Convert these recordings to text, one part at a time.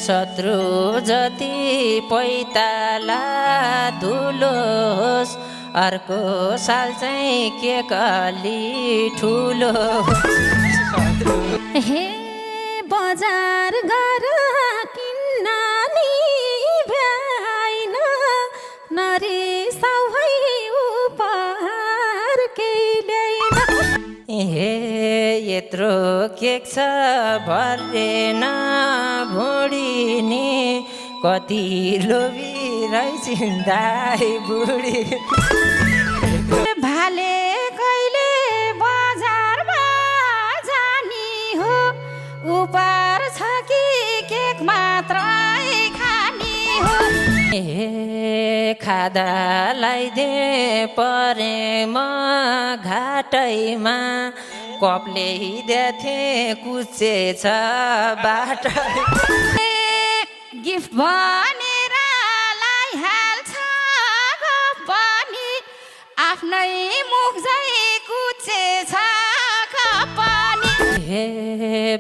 शत्रु जति पैताला धुलो होस् अर्को साल चाहिँ केक अलि ठुलो हे बजार गर किन्न नि भ्याइन नरिसाउ है उपहार केही ल्याइन हे यत्रो केक छ भरेन भुँडी नि कति लोभी रहेछिन् दाइ बुढी भाले कहिले बजारमा जानी हो उपहार छ कि केक मात्रै खानी हो ए खादालाई दे परे म घाटैमा कपले हिँड्थे कुचेछ बाटै गिफ्ट भनेर लाइहाल्छ पनि आफ्नै मुख झै कुचेछ पनि हे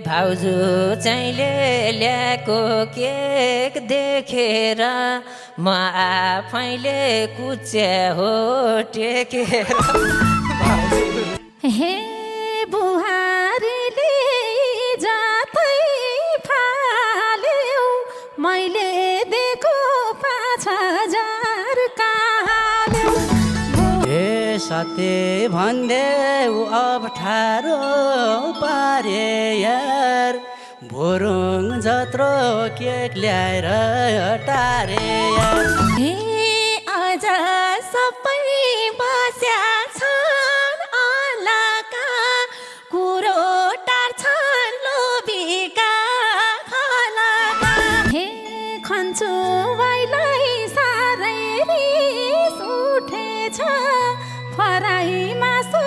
भाउजू चाहिँले ल्याएको केक देखेर म आफैले कुचे हो टेकेर हे बुहारीले जातै फाल्यो मैले दिएको 5,000 कहाँल्यो हे सत्य भन्देऊ अप्ठ्यारो पारे यार भोरुङ जत्रो केक ल्याएर टारे यार हे आज सबै बस्या छन् अलाका कुरो टार्छन् लोभीका खलाका हे खन्छु भाइलाई साह्रै रिस उठेछ फराई मासु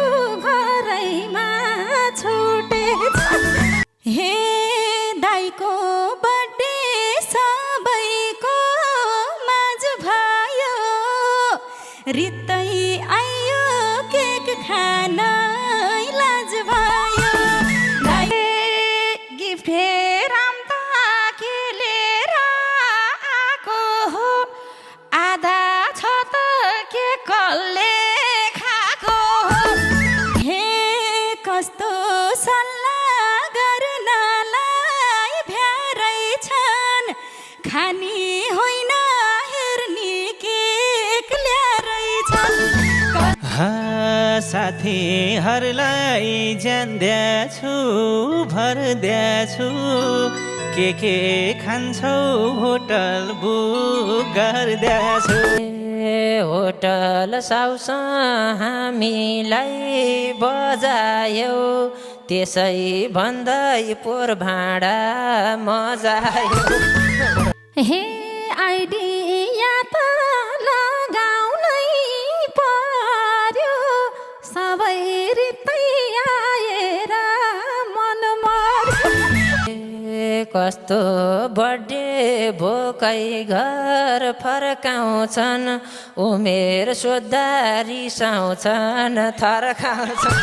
घरैमा छुटेछ हे दाइको बर्थडे सबैको माझ भयो रित्तै आयो केक खान लाज भयो दाइ गिफ्ट हेराम त के लिएर आएको हो आधा छ त के कसले खाएको हो हे कस्तो सल्लाह गर्नलाई भ्यारै छन् खानी होइन हेर्ने केक ल्याएरै छन् साथीहरूलाई ज्यान दिएछु भर दिएछु के खान्छौ होटल बुक गरिदिएछु होटल साउस हामीलाई बजायो त्यसै भन्दै पोहोर भाँडा मजायो हे आइडिया त लगाउनै पर्यो सबै रित्तै आएर मन मर्यो कस्तो बर्थडे भोकै घर फर्काउँछन् उमेर सोद्धा रिसाउँछन् थर्काउँछन्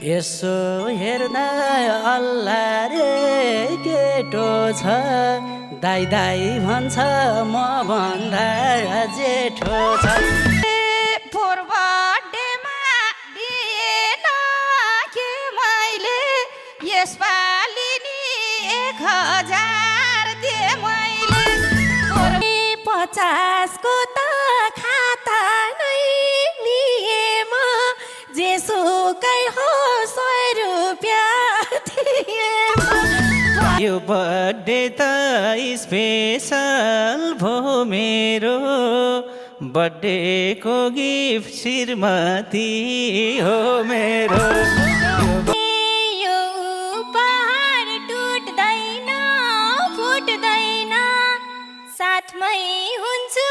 यसो हेर्दा अल्ला रे केटो छ दाइ दाइ भन्छ म भन्दा जेठो छ पोहोर बर्थडेमा दिएन के मैले यसपालि नि 1,000 दिए मैले 50 को त खाता नै लिए म जेसुकै हो 100 रुपियाँ दिए म यो बर्थडे त स्पेसल भो मेरो बर्थडेको गिफ्ट श्रीमती हो मेरो यो उपहार टुट्दैन फुट्दैन साथमै हुन्छु